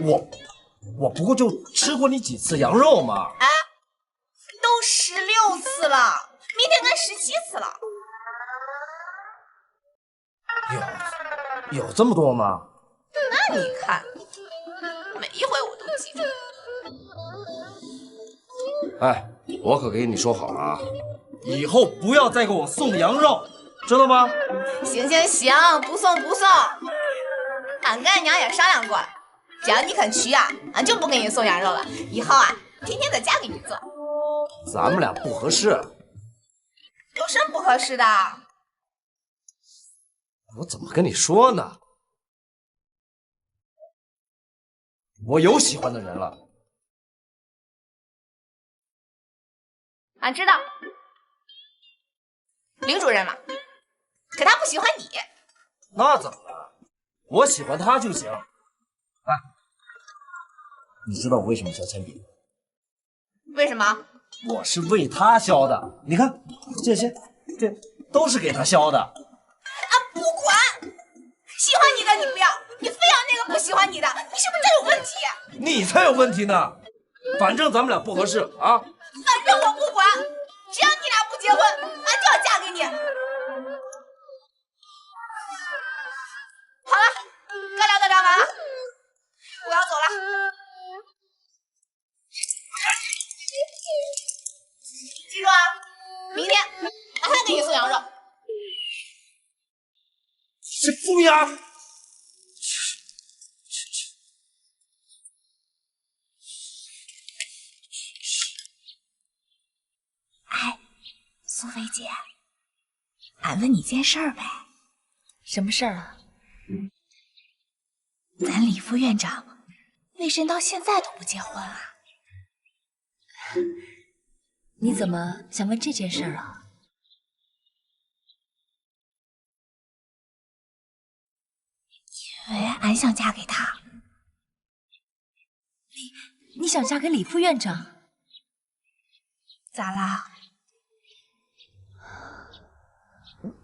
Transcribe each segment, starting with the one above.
我不过就吃过你几次羊肉嘛。哎，都16次了，明天该17次了。有这么多吗？那你看，每一回我都记着。哎，我可给你说好了啊，以后不要再给我送羊肉，知道吗？行，不送。俺跟俺娘也商量过了，只要你肯去啊，俺就不给你送羊肉了。以后啊，天天在家给你做。咱们俩不合适。有什么不合适的？我怎么跟你说呢？我有喜欢的人了。俺知道，林主任嘛，可他不喜欢你。那怎么了？我喜欢他就行。哎，你知道我为什么削铅笔？为什么？我是为他削的。你看这都是给他削的。俺不管，喜欢你的你不要，你非要那个不喜欢你的，你是不是真有问题？你才有问题呢！反正咱们俩不合适啊。反正我不管，只要你俩不结婚，俺就要嫁给你。好了，该聊的聊完了，我要走了。记住啊，明天俺还给你送羊肉。这疯丫！哎，苏菲姐，俺问你件事儿呗。什么事儿啊？咱李副院长为什么到现在都不结婚啊？你怎么想问这件事儿啊？因为俺想嫁给他。你想嫁给李副院长？咋啦？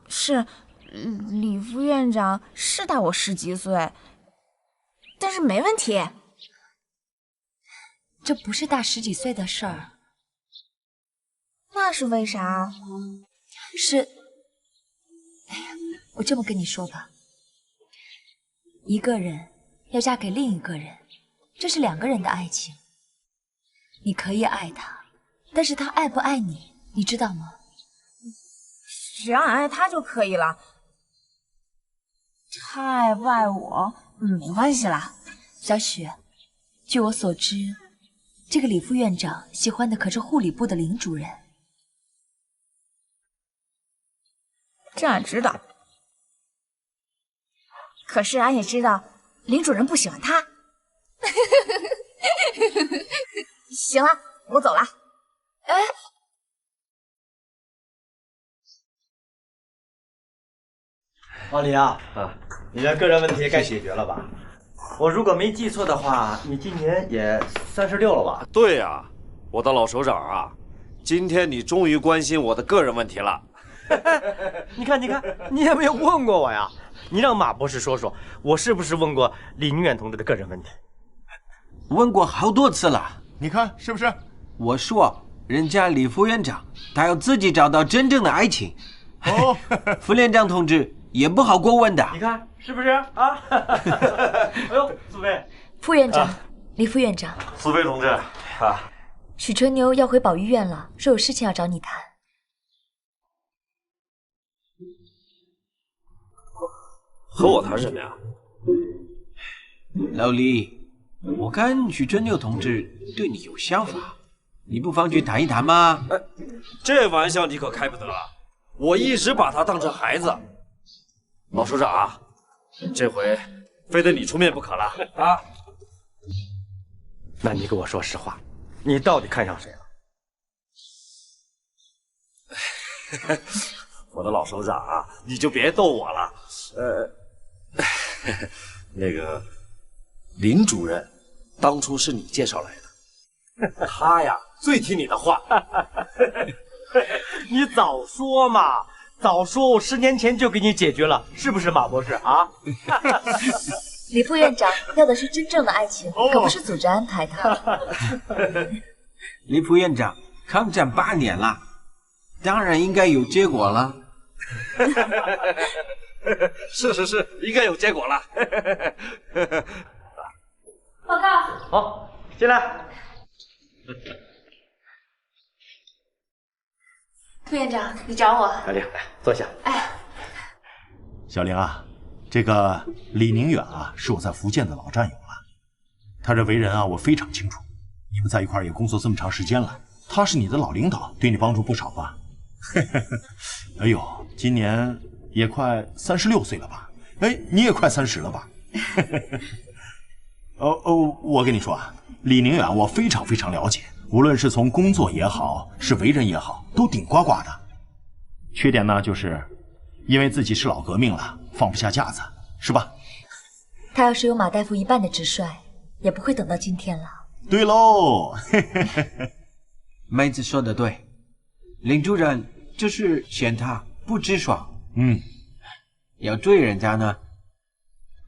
是，李副院长是大我10几岁，但是没问题。这不是大10几岁的事儿。那是为啥？是，哎呀，我这么跟你说吧，一个人要嫁给另一个人，这是2个人的爱情。你可以爱他，但是他爱不爱你，你知道吗？只要俺爱他就可以了。他爱不爱我，没关系啦。小许，据我所知，这个李副院长喜欢的可是护理部的林主任。这俺知道，可是俺也知道林主任不喜欢他。行了，我走了。哎，老李啊，你的个人问题该解决了吧？我如果没记错的话，你今年也36了吧？对呀，我的老首长啊，今天你终于关心我的个人问题了。你看，你也没有问过我呀。你让马博士说说，我是不是问过李宁远同志的个人问题？问过好多次了，你看是不是？我说人家李副院长他要自己找到真正的爱情。哦，副院长同志也不好过问的。你看是不是啊？哎呦，苏菲，副院长，李副院长，苏菲同志啊，许春妞要回保育院了，说有事情要找你谈。和我谈什么呀？老李，我看许春妞同志对你有想法，你不妨去谈一谈嘛。这玩笑你可开不得，我一直把他当成孩子。老首长啊，这回非得你出面不可了啊！那你给我说实话，你到底看上谁了？我的老首长啊，你就别逗我了。那个林主任，当初是你介绍来的，他呀最听你的话。你早说嘛，早说我10年前就给你解决了，是不是马博士啊？李副院长要的是真正的爱情，可不是组织安排的。李副院长抗战8年了，当然应该有结果了。是，应该有结果了。报告。好，进来。副院长，你找我？小玲，来坐下。哎，小玲啊，这个李宁远啊，是我在福建的老战友了。他这为人啊，我非常清楚。你们在一块儿也工作这么长时间了，他是你的老领导，对你帮助不少吧？哎呦，今年也快36岁了吧？哎，你也快30了吧？我跟你说啊，李宁远我非常非常了解，无论是从工作也好，是为人也好，都顶呱呱的。缺点呢，就是因为自己是老革命了，放不下架子，是吧？他要是有马大夫1半的直率，也不会等到今天了。对喽，妹子说的对，林主任就是嫌他不直爽。要追人家呢，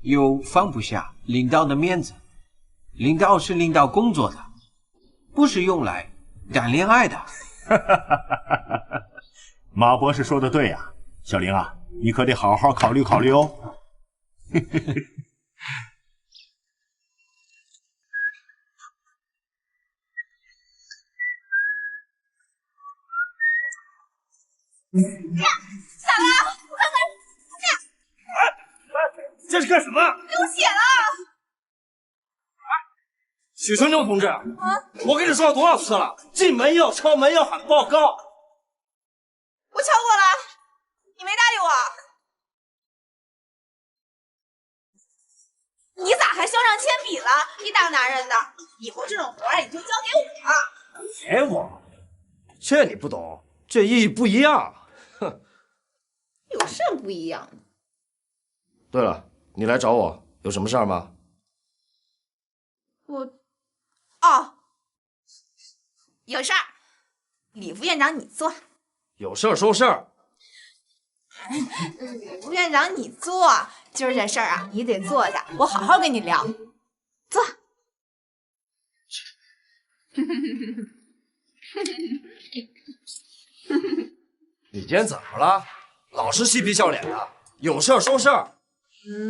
又放不下领导的面子。领导是领导工作的，不是用来谈恋爱的。马博士说的对呀，小玲啊，你可得好好考虑考虑哦。咋了？我看看，这是干什么？流血了！许春秋同志，我跟你说了多少次了，进门要敲门，要喊报告。我敲过了，你没搭理我。你咋还校上铅笔了？一大男人的，以后这种活儿你就交给我。给我？这你不懂，这意义不一样。哼，有甚不一样？对了，你来找我有什么事儿吗？有事儿。李副院长，你坐。有事儿说事儿。李副院长，你坐。今儿这事儿啊，你得坐下，我好好跟你聊。坐。你今天怎么了？老是嬉皮笑脸的。有事儿说事儿。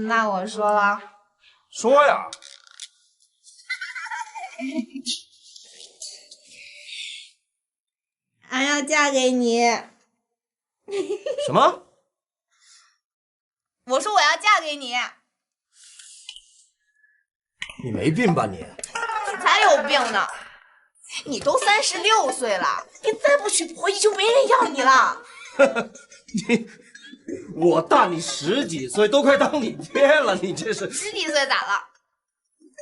那我说了。说呀。俺要嫁给你。什么？我说我要嫁给你。你没病吧你？你才有病呢！你都36岁了，你再不娶婆姨就没人要你了。我大你10几岁，都快当你爹了，你这是10几岁咋了？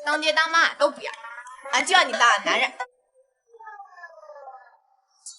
当爹当妈都不要，俺就要你当俺男人。